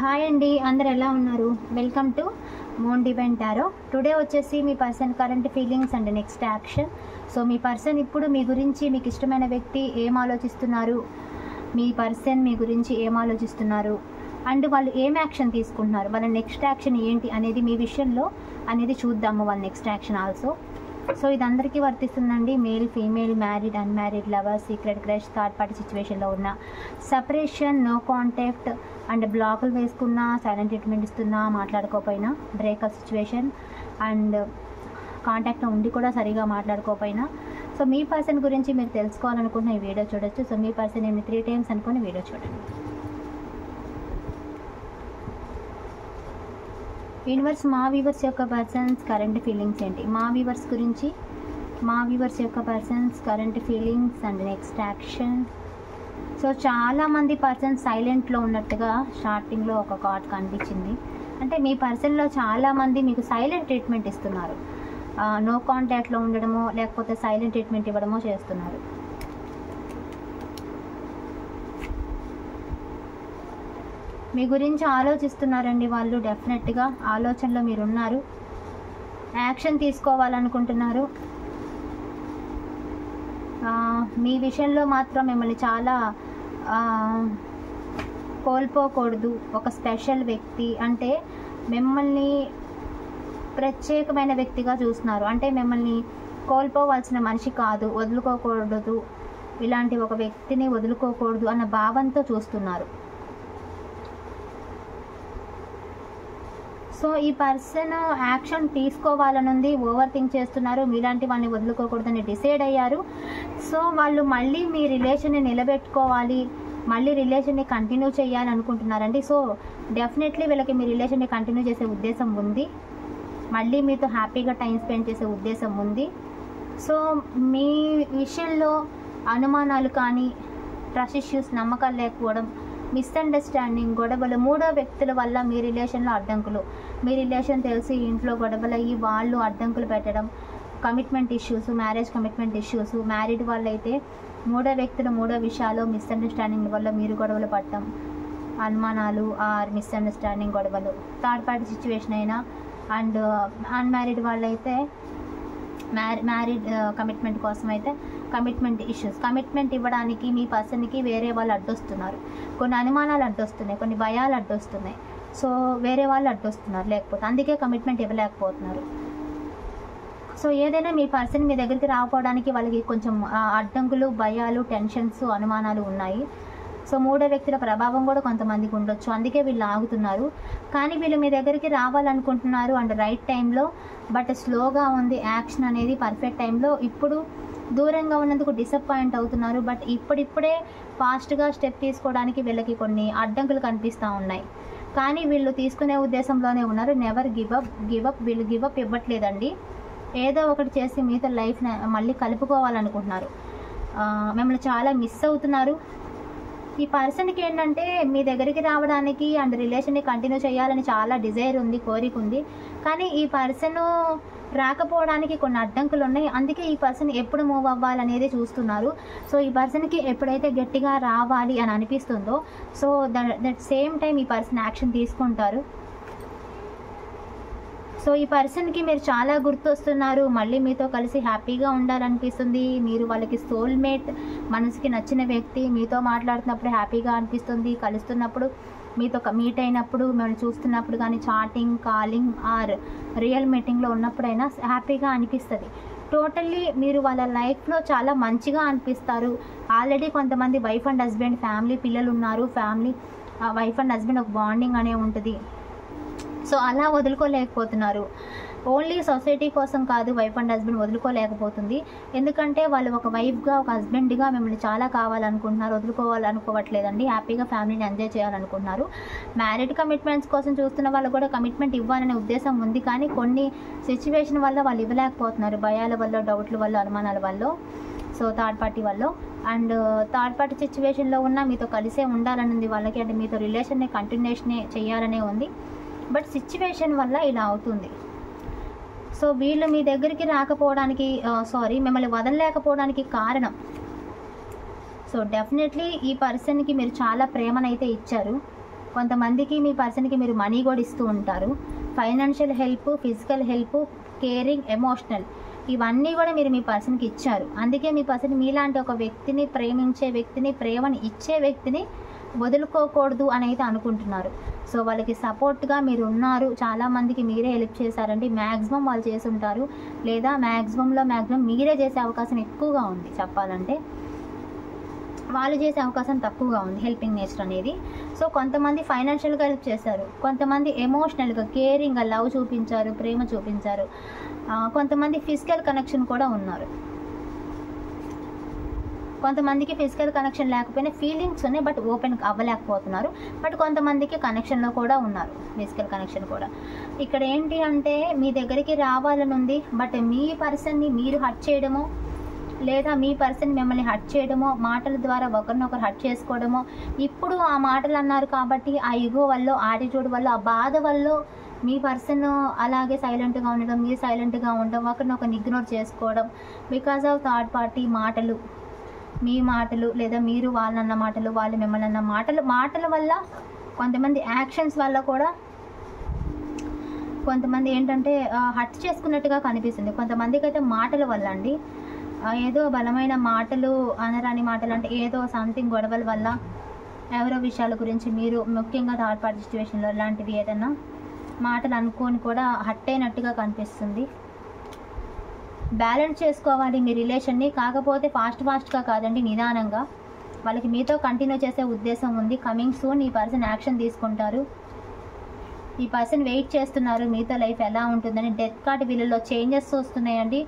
Hi అండి, అందరు ఎలా ఉన్నారు? Welcome to moon divine tarot. Today వచ్చేసి మీ person current feelings and next action. So మీ పర్సన్ ఇప్పుడు మీ గురించి, మీకు ఇష్టమైన వ్యక్తి ఏం ఆలోచిస్తున్నారు, మీ పర్సన్ మీ గురించి ఏం ఆలోచిస్తున్నారు అండ్ వాళ్ళు ఏం యాక్షన్ తీసుకుంటున్నారు, వాళ్ళ నెక్స్ట్ యాక్షన్ ఏంటి అనేది మీ విషయంలో అనేది చూద్దాము. వాళ్ళ నెక్స్ట్ యాక్షన్ ఆల్సో. సో ఇది అందరికీ వర్తిస్తుందండి. Male, female, married, unmarried, lover, secret crush, third party సిచ్యువేషన్లో ఉన్న సపరేషన్, నో కాంటాక్ట్ అండ్ బ్లాకులు వేసుకున్నా, సైలెంట్ ట్రీట్మెంట్ ఇస్తున్నా, మాట్లాడుకోకపోయినా, బ్రేకప్ సిచ్యువేషన్ అండ్ కాంటాక్ట్లో ఉండి కూడా సరిగా మాట్లాడుకోకపోయినా. సో మీ పర్సన్ గురించి మీరు తెలుసుకోవాలనుకుంటున్న ఈ వీడియో చూడొచ్చు. సో మీ పర్సన్ ఏమి 3 times అనుకుని వీడియో చూడండి. యూనివర్స్, మా వ్యూవర్స్ యొక్క పర్సన్స్ కరెంట్ ఫీలింగ్స్ ఏంటి, మా వ్యూవర్స్ గురించి, మా వ్యూవర్స్ యొక్క persons current feelings and next action. So చాలామంది పర్సన్స్ సైలెంట్లో ఉన్నట్టుగా స్టార్టింగ్లో ఒక కార్డ్ కనిపించింది. అంటే మీ పర్సన్లో చాలామంది మీకు సైలెంట్ ట్రీట్మెంట్ ఇస్తున్నారు. నో కాంటాక్ట్లో ఉండడమో లేకపోతే సైలెంట్ ట్రీట్మెంట్ ఇవ్వడమో చేస్తున్నారు. మీ గురించి ఆలోచిస్తున్నారండి వాళ్ళు. డెఫినెట్గా ఆలోచనలో మీరు ఉన్నారు, యాక్షన్ తీసుకోవాలనుకుంటున్నారు. మీ విషయంలో మాత్రం మిమ్మల్ని చాలా కోల్పోకూడదు. ఒక స్పెషల్ వ్యక్తి అంటే మిమ్మల్ని ప్రత్యేకమైన వ్యక్తిగా చూస్తున్నారు. అంటే మిమ్మల్ని కోల్పోవాల్సిన మనిషి కాదు, వదులుకోకూడదు, ఇలాంటి ఒక వ్యక్తిని వదులుకోకూడదు అన్న భావంతో చూస్తున్నారు. సో ఈ పర్సన్ యాక్షన్ తీసుకోవాలనుంది, ఓవర్ థింక్ చేస్తున్నారు, మీలాంటి వాళ్ళని వదులుకోకూడదని డిసైడ్ అయ్యారు. సో వాళ్ళు మళ్ళీ మీ రిలేషన్ని నిలబెట్టుకోవాలి, మళ్ళీ రిలేషన్ని కంటిన్యూ చేయాలి అనుకుంటున్నారండి. సో డెఫినెట్లీ వీళ్ళకి మీ రిలేషన్ని కంటిన్యూ చేసే ఉద్దేశం ఉంది, మళ్ళీ మీతో హ్యాపీగా టైం స్పెండ్ చేసే ఉద్దేశం ఉంది. సో మీ విషయంలో అనుమానాలు కానీ, ట్రస్ట్ ఇష్యూస్, నమ్మకాలు లేకపోవడం, మిస్అండర్స్టాండింగ్, గొడవలు, మూడో వ్యక్తుల వల్ల మీ రిలేషన్లో అడ్డంకులు, మీ రిలేషన్ తెలిసి ఇంట్లో గొడవలు అయ్యి వాళ్ళు అడ్డంకులు పెట్టడం, commitment issues, marriage commitment issues, married వాళ్ళైతే మూడో వ్యక్తుల మూడో విషయాలు మిస్అండర్స్టాండింగ్ వల్ల మీరు గొడవలు పడటం, అనుమానాలు ఆర్ మిస్అండర్స్టాండింగ్ గొడవలు, థర్డ్ పార్టీ సిచ్యువేషన్ అయినా. అండ్ అన్మ్యారీడ్ వాళ్ళైతే మ్యారీడ్ కమిట్మెంట్ కోసం అయితే కమిట్మెంట్ ఇష్యూస్, కమిట్మెంట్ ఇవ్వడానికి మీ పర్సన్కి వేరే వాళ్ళు అడ్డొస్తున్నారు, కొన్ని అనుమానాలు అడ్డొస్తున్నాయి, కొన్ని భయాలు అడ్డొస్తున్నాయి. సో వేరే వాళ్ళు అడ్డొస్తున్నారు, లేకపోతే అందుకే కమిట్మెంట్ ఇవ్వలేకపోతున్నారు. సో ఏదైనా మీ పర్సన్ మీ దగ్గరికి రాకపోవడానికి వాళ్ళకి కొంచెం అడ్డంకులు, భయాలు, టెన్షన్స్, అనుమానాలు ఉన్నాయి. సో మూడో వ్యక్తుల ప్రభావం కూడా కొంతమందికి ఉండొచ్చు, అందుకే వీళ్ళు ఆగుతున్నారు. కానీ వీళ్ళు మీ దగ్గరికి రావాలనుకుంటున్నారు అండ్ రైట్ టైంలో, బట్ స్లోగా ఉంది యాక్షన్ అనేది. పర్ఫెక్ట్ టైంలో ఇప్పుడు దూరంగా ఉన్నందుకు డిసప్పాయింట్ అవుతున్నారు. బట్ ఇప్పుడిప్పుడే ఫాస్ట్గా స్టెప్ తీసుకోవడానికి వీళ్ళకి కొన్ని అడ్డంకులు కనిపిస్తూ ఉన్నాయి. కానీ వీళ్ళు తీసుకునే ఉద్దేశంలోనే ఉన్నారు. Never give up. వీళ్ళు గివప్ ఇవ్వట్లేదండి. ఏదో ఒకటి చేసి మీతో లైఫ్ మళ్ళీ కలుపుకోవాలనుకుంటున్నారు. మిమ్మల్ని చాలా మిస్ అవుతున్నారు. ఈ పర్సన్కి ఏంటంటే మీ దగ్గరికి రావడానికి అండ్ రిలేషన్ని కంటిన్యూ చేయాలని చాలా డిజైర్ ఉంది, కోరిక ఉంది. కానీ ఈ పర్సన్ రాకపోవడానికి కొన్ని అడ్డంకులు ఉన్నాయి. అందుకే ఈ పర్సన్ ఎప్పుడు మూవ్ అవ్వాలనేది చూస్తున్నారు. సో ఈ పర్సన్కి ఎప్పుడైతే గట్టిగా రావాలి అని అనిపిస్తుందో, సో దట్ సేమ్ టైం ఈ పర్సన్ యాక్షన్ తీసుకుంటారు. సో ఈ పర్సన్కి మీరు చాలా గుర్తొస్తున్నారు, మళ్ళీ మీతో కలిసి హ్యాపీగా ఉండాలనిపిస్తుంది. మీరు వాళ్ళకి సోల్మేట్, మనసుకి నచ్చిన వ్యక్తి. మీతో మాట్లాడుతున్నప్పుడు హ్యాపీగా అనిపిస్తుంది, కలుస్తున్నప్పుడు, మీతో మీట్ అయినప్పుడు, మిమ్మల్ని చూస్తున్నప్పుడు కానీ, చాటింగ్, కాలింగ్ ఆర్ రియల్ మీటింగ్లో ఉన్నప్పుడైనా హ్యాపీగా అనిపిస్తుంది. టోటల్లీ మీరు వాళ్ళ లైఫ్లో చాలా మంచిగా అనిపిస్తారు. ఆల్రెడీ కొంతమంది వైఫ్ అండ్ హస్బెండ్, ఫ్యామిలీ, పిల్లలు ఉన్నారు. ఫ్యామిలీ, వైఫ్ అండ్ హస్బెండ్ ఒక బాండింగ్ అనే ఉంటుంది. సో అలా వదులుకోలేకపోతున్నారు. ఓన్లీ సొసైటీ కోసం కాదు వైఫ్ అండ్ హస్బెండ్ వదులుకోలేకపోతుంది. ఎందుకంటే వాళ్ళు ఒక వైఫ్గా, ఒక హస్బెండ్గా మిమ్మల్ని చాలా కావాలనుకుంటున్నారు, వదులుకోవాలనుకోవట్లేదండి. హ్యాపీగా ఫ్యామిలీని ఎంజాయ్ చేయాలనుకుంటున్నారు. మ్యారీడ్ కమిట్మెంట్స్ కోసం చూస్తున్న వాళ్ళు కూడా కమిట్మెంట్ ఇవ్వాలనే ఉద్దేశం ఉంది. కానీ కొన్ని సిచ్యువేషన్ వల్ల వాళ్ళు ఇవ్వలేకపోతున్నారు, భయాల వల్ల, డౌట్ల వల్ల, అనుమానాల వల్ల. సో థర్డ్ పార్టీ వల్ల అండ్ థర్డ్ పార్టీ సిచ్యువేషన్లో ఉన్న మీతో కలిసే ఉండాలని ఉంది వాళ్ళకి. అంటే మీతో రిలేషన్ని కంటిన్యూషనే చేయాలనే ఉంది. బట్ సిచ్యువేషన్ వల్ల ఇలా అవుతుంది. సో వీళ్ళు మీ దగ్గరికి రాకపోవడానికి, మిమ్మల్ని వదలలేకపోవడానికి కారణం, సో డెఫినెట్లీ ఈ పర్సన్కి మీరు చాలా ప్రేమనైతే ఇచ్చారు. కొంతమందికి మీ పర్సన్కి మీరు మనీ కూడా ఇస్తూ ఉంటారు. Financial help, physical help, caring, emotional ఇవన్నీ కూడా మీరు మీ పర్సన్కి ఇచ్చారు. అందుకే మీ పర్సన్ మీలాంటి ఒక వ్యక్తిని, ప్రేమించే వ్యక్తిని, ప్రేమని ఇచ్చే వ్యక్తిని వదులుకోకూడదు అని అయితే అనుకుంటున్నారు. సో వాళ్ళకి సపోర్ట్గా మీరు ఉన్నారు. చాలామందికి మీరే హెల్ప్ చేశారండి. మ్యాక్సిమం వాళ్ళు చేసి ఉంటారు, లేదా మ్యాక్సిమం మీరే చేసే అవకాశం ఎక్కువగా ఉంది. చెప్పాలంటే వాళ్ళు చేసే అవకాశం తక్కువగా ఉంది, హెల్పింగ్ నేచర్ అనేది. సో కొంతమంది ఫైనాన్షియల్గా హెల్ప్ చేశారు, కొంతమంది ఎమోషనల్గా, కేరింగ్గా లవ్ చూపించారు, ప్రేమ చూపించారు, కొంతమంది ఫిజికల్ కనెక్షన్ కూడా ఉన్నారు. కొంతమందికి ఫిజికల్ కనెక్షన్ లేకపోయినా ఫీలింగ్స్ ఉన్నాయి, బట్ ఓపెన్ అవ్వలేకపోతున్నారు. బట్ కొంతమందికి కనెక్షన్లో కూడా ఉన్నారు, ఫిజికల్ కనెక్షన్ కూడా. ఇక్కడ ఏంటి అంటే మీ దగ్గరికి రావాలని ఉంది, బట్ మీ పర్సన్ని మీరు హర్ట్ చేయడమో, లేదా మీ పర్సన్ మిమ్మల్ని హర్ట్ చేయడమో, మాటల ద్వారా ఒకరినొకరు హర్ట్ చేసుకోవడమో, ఇప్పుడు ఆ మాటలు అన్నారు కాబట్టి ఆ ఈగో వల్ల, యాటిట్యూడ్ వల్ల, ఆ బాధ వల్ల మీ పర్సన్ అలాగే సైలెంట్గా ఉండడం, మీరు సైలెంట్గా ఉండడం, ఒకరినొకరిని ఇగ్నోర్ చేసుకోవడం, బికాజ్ ఆఫ్ థర్డ్ పార్టీ మాటలు, మీ మాటలు, లేదా మీరు వాళ్ళన్న మాటలు, వాళ్ళు మిమ్మల్ని అన్న మాటల వల్ల, కొంతమంది యాక్షన్స్ వల్ల కూడా కొంతమంది ఏంటంటే హర్ట్ చేసుకున్నట్టుగా కనిపిస్తుంది. కొంతమందికి అయితే మాటల వల్ల అండి, ఏదో బలమైన మాటలు, అనరాని మాటలు, అంటే ఏదో సంథింగ్ గొడవల వల్ల, ఎవరో విషయాల గురించి మీరు ముఖ్యంగా థర్డ్ పార్టీ సిచ్యువేషన్లో ఇలాంటివి ఏదైనా మాటలు అనుకొని కూడా హర్ట్ అయినట్టుగా కనిపిస్తుంది. బ్యాలెన్స్ చేసుకోవాలి మీ రిలేషన్ని, కాకపోతే ఫాస్ట్గా కాదండి, నిదానంగా. వాళ్ళకి మీతో కంటిన్యూ చేసే ఉద్దేశం ఉంది. కమింగ్ సూన్ ఈ పర్సన్ యాక్షన్ తీసుకుంటారు. ఈ పర్సన్ వెయిట్ చేస్తున్నారు మీతో లైఫ్ ఎలా ఉంటుందని. డెత్ కార్డ్ వీళ్ళలో చేంజెస్ వస్తున్నాయండి.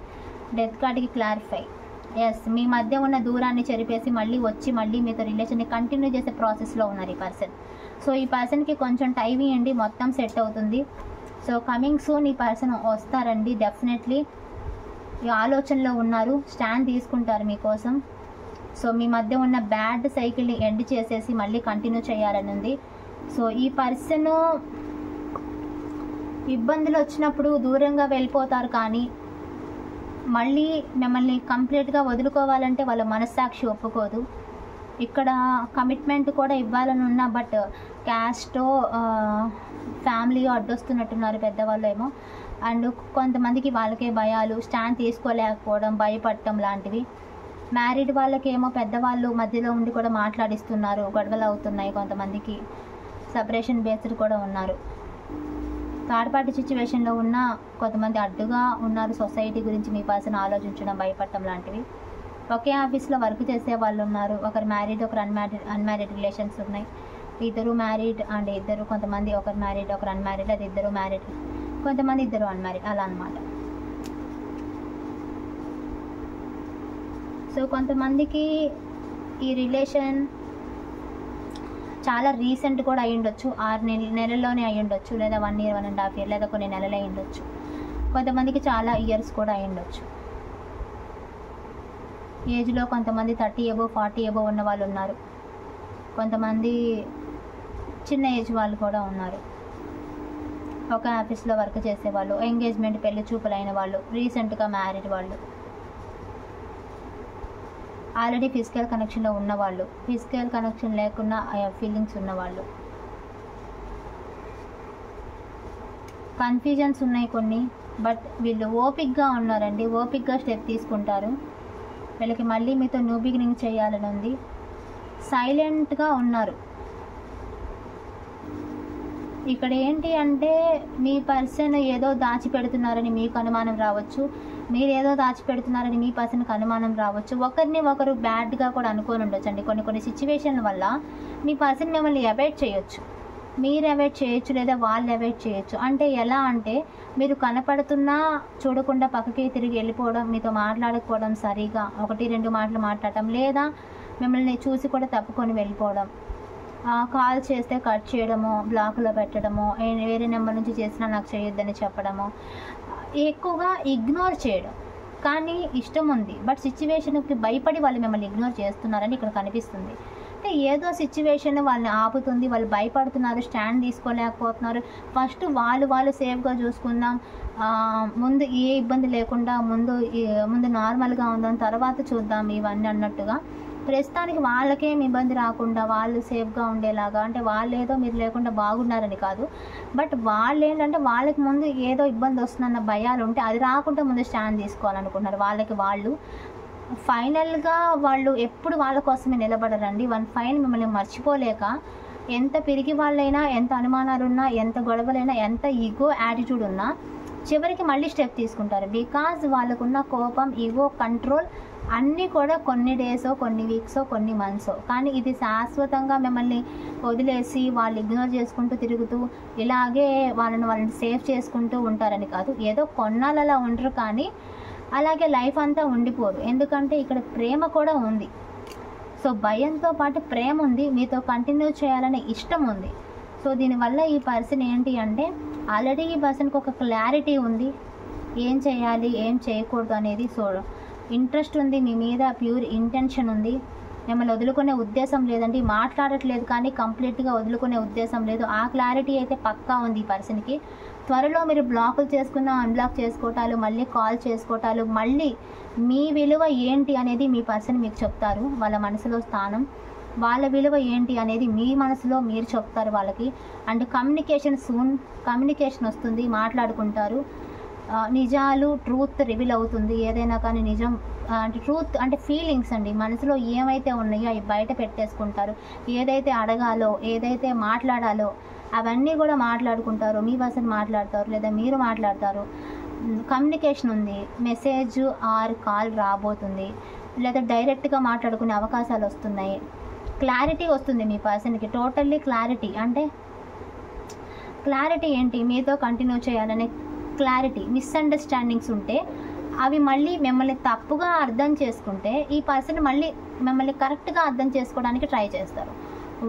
డెత్ కార్డ్కి క్లారిఫై, ఎస్ మీ మధ్య ఉన్న దూరాన్ని చెరిపేసి మళ్ళీ మీతో రిలేషన్ని కంటిన్యూ చేసే ప్రాసెస్లో ఉన్నారు ఈ పర్సన్. సో ఈ పర్సన్కి కొంచెం టైం ఇవ్వండి, మొత్తం సెట్ అవుతుంది. సో కమింగ్ సూన్ ఈ పర్సన్ వస్తారండి, డెఫినెట్లీ. ఈ ఆలోచనలో ఉన్నారు, స్టాండ్ తీసుకుంటారు మీకోసం. సో మీ మధ్య ఉన్న బ్యాడ్ సైకిల్ని ఎండ్ చేసేసి మళ్ళీ కంటిన్యూ చేయాలని ఉంది. సో ఈ పర్సన్ ఇబ్బందులు వచ్చినప్పుడు దూరంగా వెళ్ళిపోతారు, కానీ మళ్ళీ మిమ్మల్ని కంప్లీట్గా వదులుకోవాలంటే వాళ్ళ మనస్సాక్షి ఒప్పుకోదు. ఇక్కడ కమిట్మెంట్ కూడా ఇవ్వాలని ఉన్నా, బట్ క్యాస్టో ఫ్యామిలీ అడ్డొస్తున్నట్టున్నారు పెద్దవాళ్ళు ఏమో. అండ్ కొంతమందికి వాళ్ళకే భయాలు, స్టాండ్ తీసుకోలేకపోవడం, భయపడటం లాంటివి. మ్యారీడ్ వాళ్ళకేమో పెద్దవాళ్ళు మధ్యలో ఉండి కూడా మాట్లాడిస్తున్నారు, గొడవలు అవుతున్నాయి. కొంతమందికి సపరేషన్ బేస్డ్ కూడా ఉన్నారు. థర్డ్ పార్టీ సిచ్యువేషన్లో ఉన్న కొంతమంది అడ్డుగా ఉన్నారు. సొసైటీ గురించి మీ పర్సన్ ఆలోచించడం, భయపడటం లాంటివి. ఒకే ఆఫీస్లో వర్క్ చేసే వాళ్ళు ఉన్నారు. ఒకరు మ్యారీడ్, ఒకరు అన్మ్యారీడ్ రిలేషన్స్ ఉన్నాయి. ఇద్దరు మ్యారీడ్ అండ్ ఇద్దరు, కొంతమంది ఒకరు మ్యారీడ్, ఒకరు అన్మ్యారీడ్, అది ఇద్దరు మ్యారీడ్, కొంతమంది ఇద్దరు అన్మ్యారీడ్, అలా అన్నమాట. సో కొంతమందికి ఈ రిలేషన్ చాలా రీసెంట్ కూడా అయి ఉండొచ్చు, 6 నెలల్లోనే అయి ఉండొచ్చు, లేదా 1 year, 1.5 years, లేదా కొన్ని నెలలు అయి ఉండొచ్చు. కొంతమందికి చాలా ఇయర్స్ కూడా అయి ఉండొచ్చు. ఏజ్లో కొంతమంది 30 above, 40 above ఉన్న వాళ్ళు ఉన్నారు. కొంతమంది చిన్న ఏజ్ వాళ్ళు కూడా ఉన్నారు. ఒక ఆఫీస్లో వర్క్ చేసేవాళ్ళు, ఎంగేజ్మెంట్, పెళ్లి చూపులు అయిన వాళ్ళు, రీసెంట్గా మ్యారీడ్ వాళ్ళు, ఆల్రెడీ ఫిజికల్ కనెక్షన్లో ఉన్నవాళ్ళు, ఫిజికల్ కనెక్షన్ లేకున్నా ఫీలింగ్స్ ఉన్నవాళ్ళు. కన్ఫ్యూజన్స్ ఉన్నాయి కొన్ని, బట్ వీళ్ళు ఓపిక్గా ఉన్నారండి, ఓపిక్గా స్టెప్ తీసుకుంటారు. వీళ్ళకి మళ్ళీ మీతో న్యూ బిగినింగ్ చేయాలని ఉంది. సైలెంట్గా ఉన్నారు. ఇక్కడ ఏంటి అంటే మీ పర్సన్ ఏదో దాచిపెడుతున్నారని మీకు అనుమానం రావచ్చు, మీరు ఏదో దాచిపెడుతున్నారని మీ పర్సన్కి అనుమానం రావచ్చు. ఒకరిని ఒకరు బ్యాడ్గా కూడా అనుకొని ఉండొచ్చు అండి. కొన్ని సిచ్యువేషన్ల వల్ల మీ పర్సన్ మిమ్మల్ని అవాయిడ్ చేయొచ్చు, మీరు అవాయిడ్ చేయొచ్చు, లేదా వాళ్ళు అవాయిడ్ చేయొచ్చు. అంటే ఎలా అంటే మీరు కనపడుతున్నా చూడకుండా పక్కకి తిరిగి వెళ్ళిపోవడం, మీతో మాట్లాడకపోవడం, సరిగా 1-2 మాటలు మాట్లాడటం, లేదా మిమ్మల్ని చూసి కూడా తప్పుకొని వెళ్ళిపోవడం, కాల్ చేస్తే కట్ చేయడము, బ్లాక్లో పెట్టడము, వేరే నెంబర్ నుంచి చేసినా నాకు చేయొద్దని చెప్పడము, ఎక్కువగా ఇగ్నోర్ చేయడం. కానీ ఇష్టం ఉంది, బట్ సిచ్యువేషన్కి భయపడి వాళ్ళు మిమ్మల్ని ఇగ్నోర్ చేస్తున్నారని ఇక్కడ కనిపిస్తుంది. అంటే ఏదో సిచ్యువేషన్ వాళ్ళని ఆపుతుంది, వాళ్ళు భయపడుతున్నారు, స్టాండ్ తీసుకోలేకపోతున్నారు. ఫస్ట్ వాళ్ళు సేఫ్గా చూసుకుందాం, ముందు ఏ ఇబ్బంది లేకుండా, ముందు నార్మల్గా ఉందాం, తర్వాత చూద్దాం ఇవన్నీ అన్నట్టుగా ప్రస్తుతానికి వాళ్ళకేం ఇబ్బంది రాకుండా వాళ్ళు సేఫ్గా ఉండేలాగా, అంటే వాళ్ళు ఏదో మీరు లేకుండా బాగున్నారని కాదు, బట్ వాళ్ళు ఏంటంటే వాళ్ళకి ముందు ఏదో ఇబ్బంది వస్తుందన్న భయాలు ఉంటే అది రాకుండా ముందు స్టాండ్ తీసుకోవాలనుకుంటున్నారు. వాళ్ళకి వాళ్ళు ఫైనల్గా వాళ్ళు ఎప్పుడు వాళ్ళ కోసమే నిలబడరండి. వన్ ఫైన్ మిమ్మల్ని మర్చిపోలేక ఎంత పిరిగి వాళ్ళైనా, ఎంత అనుమానాలున్నా, ఎంత గొడవలైనా, ఎంత ఈగో యాటిట్యూడ్ ఉన్నా చివరికి మళ్ళీ స్టెప్ తీసుకుంటారు. బికాజ్ వాళ్ళకున్న కోపం, ఈగో, కంట్రోల్ అన్నీ కూడా కొన్ని డేసో, కొన్ని వీక్సో, కొన్ని మంత్సో, కానీ ఇది శాశ్వతంగా మిమ్మల్ని వదిలేసి వాళ్ళు ఇగ్నోర్ చేసుకుంటూ తిరుగుతూ ఇలాగే వాళ్ళని సేవ్ చేసుకుంటూ ఉంటారని కాదు. ఏదో కొన్నాళ్ళలా ఉండరు, కానీ అలాగే లైఫ్ అంతా ఉండిపోరు. ఎందుకంటే ఇక్కడ ప్రేమ కూడా ఉంది. సో భయంతో పాటు ప్రేమ ఉంది, మీతో కంటిన్యూ చేయాలనే ఇష్టం ఉంది. సో దీనివల్ల ఈ పర్సన్ ఏంటి అంటే ఆల్రెడీ ఈ పర్సన్కి ఒక క్లారిటీ ఉంది, ఏం చేయాలి ఏం చేయకూడదు అనేది. సో ఇంట్రెస్ట్ ఉంది మీ మీద, ప్యూర్ ఇంటెన్షన్ ఉంది, మిమ్మల్ని వదులుకునే ఉద్దేశం లేదండి. మాట్లాడట్లేదు కానీ కంప్లీట్గా వదులుకునే ఉద్దేశం లేదు. ఆ క్లారిటీ అయితే పక్కా ఉంది ఈ పర్సన్కి. త్వరలో మీరు బ్లాకులు చేసుకున్న అన్బ్లాక్ చేసుకోవటాలు, మళ్ళీ కాల్ చేసుకోవటాలు, మళ్ళీ మీ విలువ ఏంటి అనేది మీ పర్సన్ మీకు చెప్తారు. వాళ్ళ మనసులో స్థానం, వాళ్ళ విలువ ఏంటి అనేది మీ మనసులో మీరు చెప్తారు వాళ్ళకి. అండ్ కమ్యూనికేషన్ వస్తుంది, మాట్లాడుకుంటారు. నిజాలు, ట్రూత్ రివీల్ అవుతుంది. ఏదైనా కానీ నిజం అంటే ట్రూత్ అంటే ఫీలింగ్స్ అండి, మనసులో ఏమైతే ఉన్నాయో అవి బయట పెట్టేసుకుంటారు. ఏదైతే అడగాలో, ఏదైతే మాట్లాడాలో అవన్నీ కూడా మాట్లాడుకుంటారు. మీ పర్సన్ మాట్లాడతారు లేదా మీరు మాట్లాడతారు. కమ్యూనికేషన్ ఉంది, మెసేజ్ ఆర్ కాల్ రాబోతుంది, లేదా డైరెక్ట్గా మాట్లాడుకునే అవకాశాలు వస్తున్నాయి. క్లారిటీ వస్తుంది మీ పర్సన్కి, టోటల్లీ క్లారిటీ. అంటే క్లారిటీ ఏంటి, మీతో కంటిన్యూ చేయాలనే క్లారిటీ. మిస్అండర్స్టాండింగ్స్ ఉంటే అవి మళ్ళీ మిమ్మల్ని తప్పుగా అర్థం చేసుకుంటే ఈ పర్సన్ మళ్ళీ మిమ్మల్ని కరెక్ట్గా అర్థం చేసుకోవడానికి ట్రై చేస్తారు.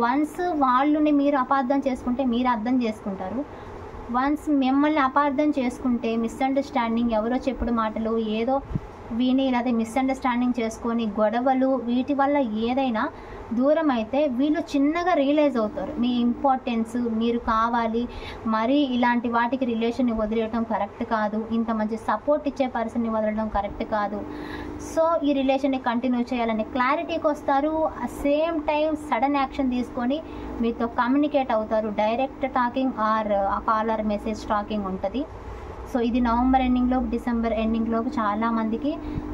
వన్స్ వాళ్ళని మీరు అపార్థం చేసుకుంటే మీరు అర్థం చేసుకుంటారు. వన్స్ మిమ్మల్ని అపార్థం చేసుకుంటే మిస్అండర్స్టాండింగ్, ఎవరో చెప్పుడు మాటలు ఏదో విని లేదా మిస్అండర్స్టాండింగ్ చేసుకొని గొడవలు వీటి వల్ల ఏదైనా దూరం అయితే వీళ్ళు చిన్నగా రియలైజ్ అవుతారు మీ ఇంపార్టెన్స్, మీరు కావాలి. మరి ఇలాంటి వాటికి రిలేషన్ని వదిలేయడం కరెక్ట్ కాదు, ఇంత మంచి సపోర్ట్ ఇచ్చే పర్సన్ని వదలడం కరెక్ట్ కాదు. సో ఈ రిలేషన్ని కంటిన్యూ చేయాలనే క్లారిటీకి వస్తారు. సేమ్ టైం సడన్ యాక్షన్ తీసుకొని మీతో కమ్యూనికేట్ అవుతారు. Direct talking or call or message talking ఉంటుంది. సో ఇది నవంబర్ ఎండింగ్లోపు, డిసెంబర్ ఎండింగ్లోపు చాలామందికి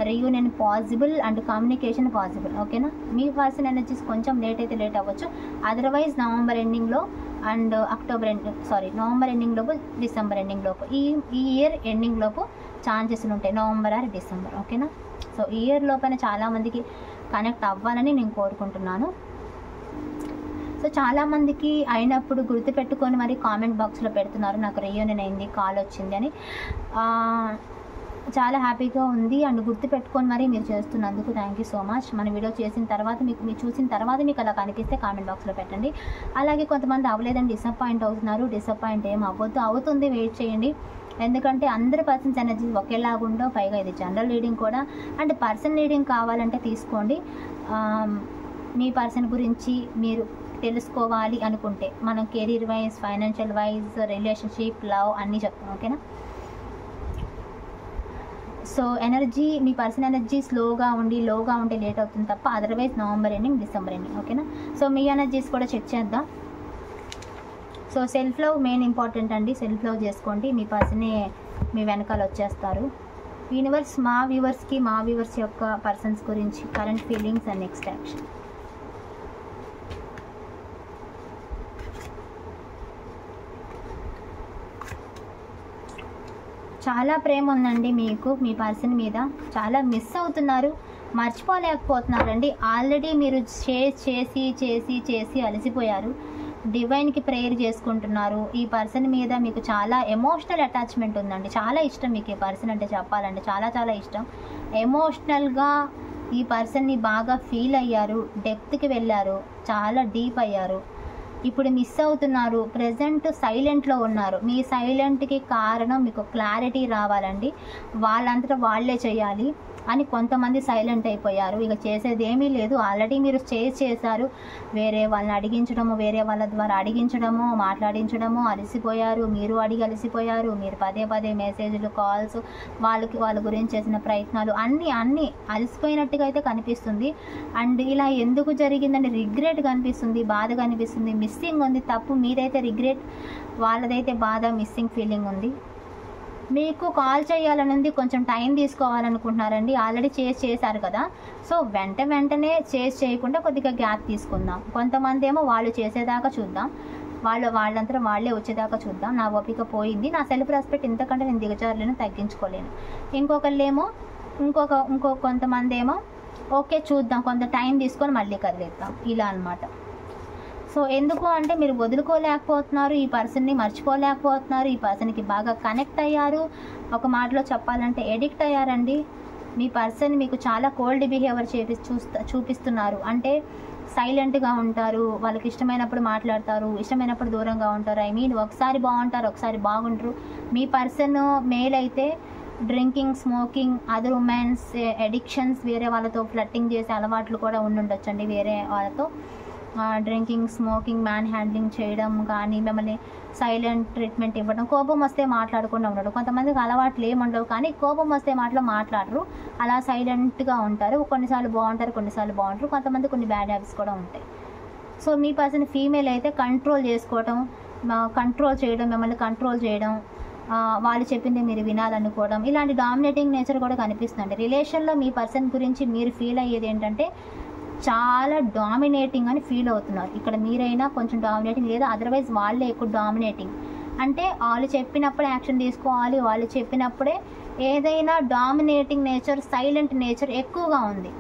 reunion possible and communication possible. ఓకేనా, మీ పర్సన్ ఎనర్జీస్ కొంచెం లేట్ అయితే లేట్ అవ్వచ్చు. అదర్వైజ్ నవంబర్ ఎండింగ్లో అండ్ నవంబర్ ఎండింగ్లోపు, డిసెంబర్ ఎండింగ్లోపు, ఈ ఇయర్ ఎండింగ్లోపు ఛాన్సెస్లు ఉంటాయి, నవంబర్ ఆర్ డిసెంబర్. ఓకేనా, సో ఈ ఇయర్ లోపల చాలామందికి కనెక్ట్ అవ్వాలని నేను కోరుకుంటున్నాను. సో చాలామందికి అయినప్పుడు గుర్తుపెట్టుకొని మరి కామెంట్ బాక్స్లో పెడుతున్నారు, నాకు రీయూనియన్ అయింది, కాల్ వచ్చింది అని. చాలా హ్యాపీగా ఉంది అండ్ గుర్తుపెట్టుకొని మరి మీరు చేస్తున్నందుకు థ్యాంక్ యూ సో మచ్. మన వీడియో చేసిన తర్వాత మీరు చూసిన తర్వాత మీకు అలా కనిపిస్తే కామెంట్ బాక్స్లో పెట్టండి. అలాగే కొంతమంది అవ్వలేదని డిసప్పాయింట్ అవుతున్నారు. డిసప్పాయింట్ ఏం అవ్వద్దు, అవుతుంది, వెయిట్ చేయండి. ఎందుకంటే అందరి పర్సన్స్ ఎనర్జీ ఒకేలాగుండో, పైగా ఇది జనరల్ రీడింగ్ కూడా. అండ్ పర్సన్ రీడింగ్ కావాలంటే తీసుకోండి. మీ పర్సన్ గురించి మీరు తెలుసుకోవాలి అనుకుంటే మనం career wise, financial wise, relationship, love అన్నీ చెప్తాం. ఓకేనా, సో ఎనర్జీ, మీ పర్సన్ ఎనర్జీ లోగా ఉంటే లేట్ అవుతుంది తప్ప, otherwise November ending, December ending. ఓకేనా, సో మీ ఎనర్జీస్ కూడా చెక్ చేద్దాం. So self love main important అండి, సెల్ఫ్ లవ్ చేసుకోండి, మీ పర్సనే మీ వెనకాల వచ్చేస్తారు. యూనివర్స్ మా వ్యూవర్స్ యొక్క పర్సన్స్ గురించి current feelings and next action. చాలా ప్రేమ ఉందండి మీకు మీ పర్సన్ మీద, చాలా మిస్ అవుతున్నారు, మర్చిపోలేకపోతున్నారండి. ఆల్రెడీ మీరు చేసి అలసిపోయారు. డివైన్కి ప్రేయర్ చేసుకుంటున్నారు. ఈ పర్సన్ మీద మీకు చాలా ఎమోషనల్ అటాచ్మెంట్ ఉందండి, చాలా ఇష్టం మీకు ఈ పర్సన్ అంటే, చెప్పాలంటే చాలా చాలా ఇష్టం. ఎమోషనల్గా ఈ పర్సన్ని బాగా ఫీల్ అయ్యారు, డెప్త్కి వెళ్ళారు, చాలా డీప్ అయ్యారు. ఇప్పుడు మిస్ అవుతున్నారు, ప్రజెంట్ సైలెంట్లో ఉన్నారు. మీ సైలెంట్కి కారణం మీకు క్లారిటీ రావాలండి. వాళ్ళంతటా వాళ్ళే చేయాలి అని కొంతమంది సైలెంట్ అయిపోయారు. ఇక చేసేది ఏమీ లేదు, ఆల్రెడీ మీరు చేశారు. వేరే వాళ్ళని అడిగించడము, వేరే వాళ్ళ ద్వారా అడిగించడము, మాట్లాడించడము, అలసిపోయారు. మీరు అడిగి అలసిపోయారు. మీరు పదే పదే మెసేజ్లు, కాల్స్, వాళ్ళ గురించి చేసిన ప్రయత్నాలు అన్నీ అలసిపోయినట్టుగా అయితే కనిపిస్తుంది. అండ్ ఇలా ఎందుకు జరిగిందని రిగ్రెట్ కనిపిస్తుంది, బాధ కనిపిస్తుంది, మిస్సింగ్ ఉంది. తప్పు మీదైతే రిగ్రెట్, వాళ్ళదైతే బాధ, మిస్సింగ్ ఫీలింగ్ ఉంది. మీకు కాల్ చేయాలనుంది, కొంచెం టైం తీసుకోవాలనుకుంటున్నారండి. ఆల్రెడీ చేశారు కదా, సో వెంటనే చేయకుండా కొద్దిగా గ్యాప్ తీసుకుందాం. కొంతమంది ఏమో వాళ్ళు చేసేదాకా చూద్దాం, వాళ్ళంతా వాళ్ళే వచ్చేదాకా చూద్దాం, నా ఓపిక పోయింది, నా సెల్ఫ్ రెస్పెక్ట్ ఇంతకంటే నేను దిగజారులేను, తగ్గించుకోలేను. ఇంకొకళ్ళేమో ఇంకో కొంతమంది ఏమో ఓకే చూద్దాం, కొంత టైం తీసుకొని మళ్ళీ కదిలేద్దాం, ఇలా అనమాట. సో ఎందుకు అంటే మీరు వదులుకోలేకపోతున్నారు, ఈ పర్సన్ని మర్చిపోలేకపోతున్నారు, ఈ పర్సన్కి బాగా కనెక్ట్ అయ్యారు. ఒక మాటలో చెప్పాలంటే ఎడిక్ట్ అయ్యారండి. మీ పర్సన్ మీకు చాలా కోల్డ్ బిహేవియర్ చూపిస్తున్నారు. అంటే సైలెంట్గా ఉంటారు, వాళ్ళకి ఇష్టమైనప్పుడు మాట్లాడతారు, ఇష్టమైనప్పుడు దూరంగా ఉంటారు. ఒకసారి బాగుంటారు, ఒకసారి బాగుంటారు. మీ పర్సన్ మేల్ అయితే drinking, smoking, other women's, addictions, వేరే వాళ్ళతో ఫ్లట్టింగ్ చేసే అలవాట్లు కూడా ఉండొచ్చండి. వేరే వాళ్ళతో డ్రింకింగ్, స్మోకింగ్, మ్యాన్ హ్యాండ్లింగ్ చేయడం కానీ, మిమ్మల్ని సైలెంట్ ట్రీట్మెంట్ ఇవ్వడం, కోపం వస్తే మాట్లాడకుండా ఉండడం. కొంతమందికి అలవాట్లు ఏముండవు, కానీ కోపం వస్తే మాట్లాడరు, అలా సైలెంట్గా ఉంటారు. కొన్నిసార్లు బాగుంటారు, కొన్నిసార్లు బాగుంటారు. కొంతమంది కొన్ని బ్యాడ్ హ్యాబిట్స్ కూడా ఉంటాయి. సో మీ పర్సన్ ఫీమేల్ అయితే కంట్రోల్ చేయడం, మిమ్మల్ని కంట్రోల్ చేయడం, వాళ్ళు చెప్పింది మీరు వినాలనుకోవడం, ఇలాంటి డామినేటింగ్ నేచర్ కూడా కనిపిస్తుందండి. రిలేషన్లో మీ పర్సన్ గురించి మీరు ఫీల్ అయ్యేది ఏంటంటే చాలా డామినేటింగ్ అని ఫీల్ అవుతున్నారు. ఇక్కడ మీరైనా కొంచెం డామినేటింగ్, లేదా అదర్వైజ్ వాళ్ళే ఎక్కువ డామినేటింగ్. అంటే వాళ్ళు చెప్పినప్పుడే యాక్షన్ తీసుకోవాలి, వాళ్ళు చెప్పినప్పుడే ఏదైనా డామినేటింగ్ నేచర్, సైలెంట్ నేచర్ ఎక్కువగా ఉంది.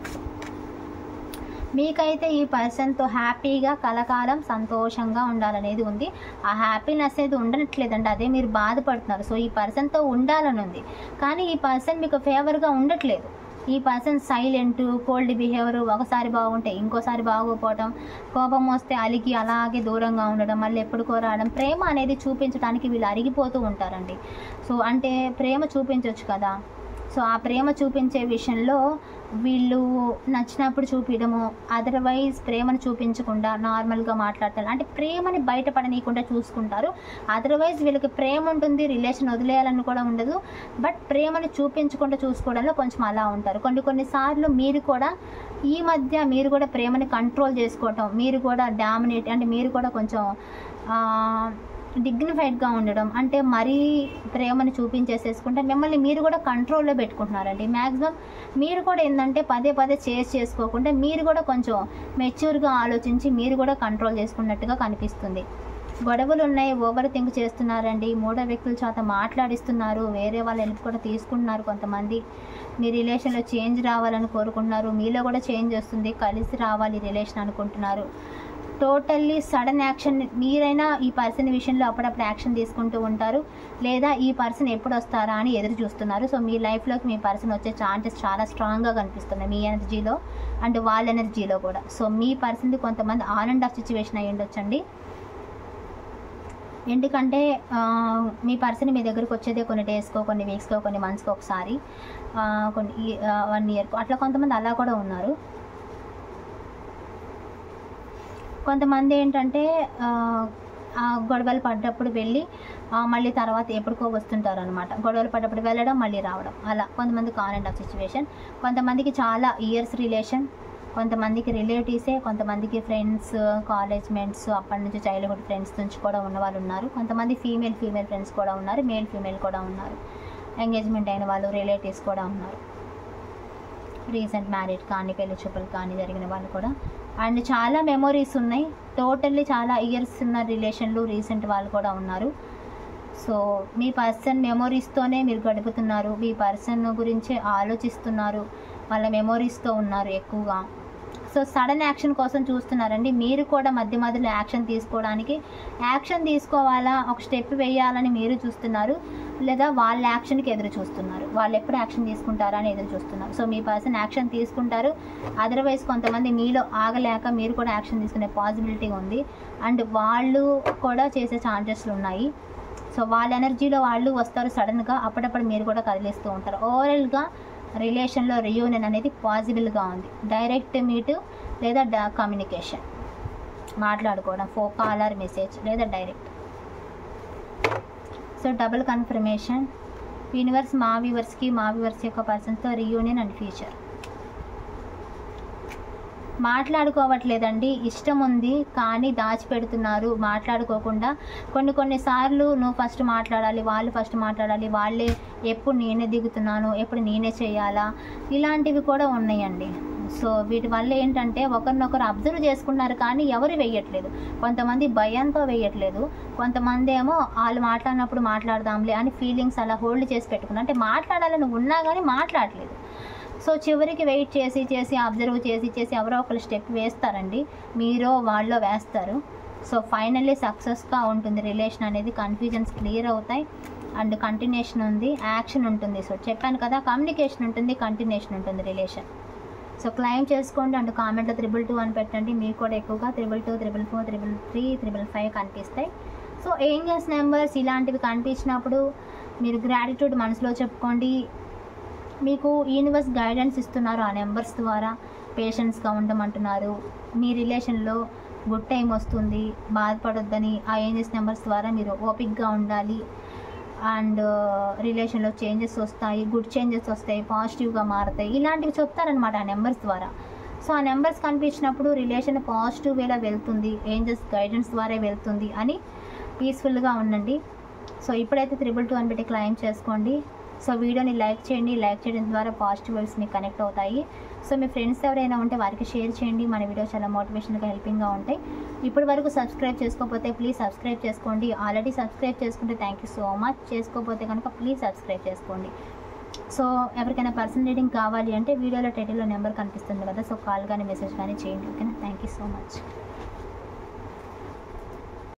మీకైతే ఈ పర్సన్తో హ్యాపీగా కలకాలం సంతోషంగా ఉండాలనేది ఉంది. ఆ హ్యాపీనెస్ అనేది ఉండట్లేదండి, అదే మీరు బాధపడుతున్నారు. సో ఈ పర్సన్తో ఉండాలని ఉంది, కానీ ఈ పర్సన్ మీకు ఫేవర్గా ఉండట్లేదు. ఈ పర్సన్ సైలెంట్, కోల్డ్ బిహేవియర్, ఒకసారి బాగుంటే ఇంకోసారి బాగోపోవడం, కోపం వస్తే అలిగి అలాగే దూరంగా ఉండడం, మళ్ళీ ఎప్పుడుకో రావడం. ప్రేమ అనేది చూపించడానికి వీళ్ళు అరిగిపోతూ ఉంటారండి. సో అంటే ప్రేమ చూపించవచ్చు కదా, సో ఆ ప్రేమ చూపించే విషయంలో వీళ్ళు నచ్చినప్పుడు చూపించడము, అదర్వైజ్ ప్రేమను చూపించకుండా నార్మల్గా మాట్లాడతారు. అంటే ప్రేమని బయటపడనీయకుండా చూసుకుంటారు. అదర్వైజ్ వీళ్ళకి ప్రేమ ఉంటుంది, రిలేషన్ వదిలేయాలని కూడా ఉండదు, బట్ ప్రేమను చూపించకుండా చూసుకోవడంలో కొంచెం అలా ఉంటారు. కొన్నిసార్లు మీరు కూడా ఈ మధ్య మీరు కూడా ప్రేమని కంట్రోల్ చేసుకోవటం, మీరు కూడా డామినేట్, అంటే మీరు కూడా కొంచెం డిగ్నిఫైడ్గా ఉండడం, అంటే మరీ ప్రేమను చూపించేసేసుకుంటే మిమ్మల్ని మీరు కూడా కంట్రోల్లో పెట్టుకుంటున్నారండి. మ్యాక్సిమం మీరు కూడా ఏంటంటే పదే చేసుకోకుండా మీరు కూడా కొంచెం మెచ్యూర్గా ఆలోచించి మీరు కూడా కంట్రోల్ చేసుకున్నట్టుగా కనిపిస్తుంది. గొడవలు ఉన్నాయి, ఓవర్ థింక్ చేస్తున్నారండి, మూడో వ్యక్తుల చేత మాట్లాడిస్తున్నారు, వేరే వాళ్ళ హెల్ప్ కూడా తీసుకుంటున్నారు. కొంతమంది మీ రిలేషన్లో చేంజ్ రావాలని కోరుకుంటున్నారు, మీలో కూడా చేంజ్ వస్తుంది, కలిసి రావాలి రిలేషన్ అనుకుంటున్నారు. టోటల్లీ సడన్ యాక్షన్, మీరైనా ఈ పర్సన్ విషయంలో అప్పుడప్పుడు యాక్షన్ తీసుకుంటూ ఉంటారు, లేదా ఈ పర్సన్ ఎప్పుడు వస్తారా అని ఎదురు చూస్తున్నారు. సో మీ లైఫ్లోకి మీ పర్సన్ వచ్చే ఛాన్సెస్ చాలా స్ట్రాంగ్గా కనిపిస్తున్నాయి మీ ఎనర్జీలో అండ్ వాళ్ళ ఎనర్జీలో కూడా. సో మీ పర్సన్ది కొంతమంది ఆన్ అండ్ ఆఫ్ సిచ్యువేషన్ అయ్యి ఉండొచ్చండి. ఎందుకంటే మీ పర్సన్ మీ దగ్గరకు వచ్చేదే కొన్ని డేస్కో, కొన్ని వీక్స్కో, కొన్ని మంత్స్కో ఒకసారి, కొన్ని 1 ఇయర్కో, అట్లా కొంతమంది అలా కూడా ఉన్నారు. కొంతమంది ఏంటంటే గొడవలు పడ్డప్పుడు వెళ్ళి మళ్ళీ తర్వాత ఎప్పుడుకో వస్తుంటారు అనమాట. గొడవలు పడ్డప్పుడు వెళ్ళడం, మళ్ళీ రావడం, అలా కొంతమంది ఆన్ అండ్ ఆఫ్ సిచ్యువేషన్. కొంతమందికి చాలా ఇయర్స్ రిలేషన్, కొంతమందికి రిలేటివ్సే, కొంతమందికి ఫ్రెండ్స్, కాలేజ్ మేట్స్, అప్పటి నుంచి చైల్డ్హుడ్ ఫ్రెండ్స్ నుంచి కూడా ఉన్న వాళ్ళు ఉన్నారు. కొంతమంది ఫీమేల్ ఫ్రెండ్స్ కూడా ఉన్నారు, మేల్ ఫీమేల్ కూడా ఉన్నారు, ఎంగేజ్మెంట్ అయిన వాళ్ళు, రిలేటివ్స్ కూడా ఉన్నారు, రీసెంట్ మ్యారేజ్ కానీ పెళ్లి చూపులు కానీ జరిగిన వాళ్ళు కూడా. అండ్ చాలా మెమొరీస్ ఉన్నాయి, టోటల్లీ చాలా ఇయర్స్ ఉన్న రిలేషన్లు, రీసెంట్ వాళ్ళు కూడా ఉన్నారు. సో మీ పర్సన్ మెమొరీస్తోనే మీరు గడుపుతున్నారు, మీ పర్సన్ గురించి ఆలోచిస్తున్నారు, వాళ్ళ మెమొరీస్తో ఉన్నారు ఎక్కువగా. సో సో సడన్ యాక్షన్ కోసం చూస్తున్నారండి. మీరు కూడా మధ్య మధ్యలో యాక్షన్ తీసుకోవాలా, ఒక స్టెప్ వేయాలని మీరు చూస్తున్నారు, లేదా వాళ్ళ యాక్షన్కి ఎదురు చూస్తున్నారు. వాళ్ళు ఎప్పుడు యాక్షన్ తీసుకుంటారా అని ఎదురు చూస్తున్నారు. సో మీ పర్సన్ యాక్షన్ తీసుకుంటారు. అదర్వైజ్ కొంతమంది మీలో ఆగలేక మీరు కూడా యాక్షన్ తీసుకునే పాసిబిలిటీ ఉంది. అండ్ వాళ్ళు కూడా చేసే ఛాన్సెస్లు ఉన్నాయి. సో వాళ్ళ ఎనర్జీలో వాళ్ళు వస్తారు సడన్గా, అప్పుడప్పుడు మీరు కూడా కదిలిస్తూ ఉంటారు. ఓవరాల్గా రిలేషన్లో రియూనియన్ అనేది పాసిబుల్గా ఉంది. డైరెక్ట్ మీట్ లేదా కమ్యూనికేషన్, మాట్లాడుకోవడం, కాల్ ఆర్ మెసేజ్ లేదా direct. So double confirmation. Universe మా వ్యూవర్స్ యొక్క పర్సన్తో రియూనియన్ అండ్ ఫ్యూచర్. మాట్లాడుకోవట్లేదండి, ఇష్టం ఉంది కానీ దాచిపెడుతున్నారు, మాట్లాడుకోకుండా. కొన్నిసార్లు నువ్వు ఫస్ట్ మాట్లాడాలి, వాళ్ళు ఫస్ట్ మాట్లాడాలి, వాళ్ళే ఎప్పుడు నేనే దిగుతున్నాను, ఎప్పుడు నేనే చేయాలా, ఇలాంటివి కూడా ఉన్నాయండి. సో వీటి వల్ల ఏంటంటే ఒకరినొకరు అబ్జర్వ్ చేసుకుంటున్నారు కానీ ఎవరు వేయట్లేదు. కొంతమంది భయంతో వేయట్లేదు, కొంతమంది ఏమో వాళ్ళు మాట్లాడినప్పుడు మాట్లాడదాంలే అని ఫీలింగ్స్ అలా హోల్డ్ చేసి పెట్టుకున్నారు. అంటే మాట్లాడాలని ఉన్నా కానీ మాట్లాడలేదు. సో చివరికి వెయిట్ చేసి అబ్జర్వ్ చేసి ఎవరో ఒకరు స్టెప్ వేస్తారండి, మీరో వాళ్ళో వేస్తారు. సో ఫైనల్లీ సక్సెస్గా ఉంటుంది రిలేషన్ అనేది. కన్ఫ్యూజన్స్ క్లియర్ అవుతాయి అండ్ కంటిన్యూషన్ ఉంది, యాక్షన్ ఉంటుంది. సో చెప్పాను కదా, కమ్యూనికేషన్ ఉంటుంది, కంటిన్యూషన్ ఉంటుంది రిలేషన్. సో క్లైమ్ చేసుకోండి అండ్ కామెంట్లో 222 అని పెట్టండి. మీకు కూడా ఎక్కువగా 222, 444, 333, 555 కనిపిస్తాయి. సో ఏంజల్స్ నెంబర్స్ ఇలాంటివి కనిపించినప్పుడు మీరు గ్రాటిట్యూడ్ మనసులో చెప్పుకోండి. మీకు యూనివర్స్ గైడెన్స్ ఇస్తున్నారు ఆ నెంబర్స్ ద్వారా. పేషెన్స్గా ఉండమంటున్నారు. మీ రిలేషన్లో గుడ్ టైం వస్తుంది, బాధపడొద్దని ఆ ఏంజెస్ నెంబర్స్ ద్వారా మీరు ఓపిక్గా ఉండాలి. అండ్ రిలేషన్లో చేంజెస్ వస్తాయి, గుడ్ చేంజెస్ వస్తాయి, పాజిటివ్గా మారుతాయి, ఇలాంటివి చెప్తారనమాట ఆ నెంబర్స్ ద్వారా. సో ఆ నెంబర్స్ కనిపించినప్పుడు రిలేషన్ పాజిటివ్ వేలా వెళ్తుంది, ఏంజెస్ గైడెన్స్ ద్వారా వెళ్తుంది అని పీస్ఫుల్గా ఉండండి. సో ఇప్పుడైతే 222 అని పెట్టి క్లైమ్ చేసుకోండి. సో వీడియోని లైక్ చేయండి, లైక్ చేయడం ద్వారా పాజిటివ్ వైబ్స్ మీకు కనెక్ట్ అవుతాయి. సో మీ ఫ్రెండ్స్ ఎవరైనా ఉంటే వారికి షేర్ చేయండి. మన వీడియో చాలా మోటివేషన్గా హెల్పింగ్గా ఉంటాయి. ఇప్పటి వరకు సబ్స్క్రైబ్ చేసుకోకపోతే ప్లీజ్ సబ్స్క్రైబ్ చేసుకోండి. ఆల్రెడీ సబ్స్క్రైబ్ చేసుకుంటే థ్యాంక్ యూ సో మచ్. చేసుకోకపోతే కనుక ప్లీజ్ సబ్స్క్రైబ్ చేసుకోండి. సో ఎవరికైనా పర్సనల్ రీడింగ్ కావాలి అంటే వీడియోలో టైటిల్లో నెంబర్ కనిపిస్తుంది కదా, సో కాల్ కానీ మెసేజ్ కానీ చేయండి. ఓకేనా? Thank you so much.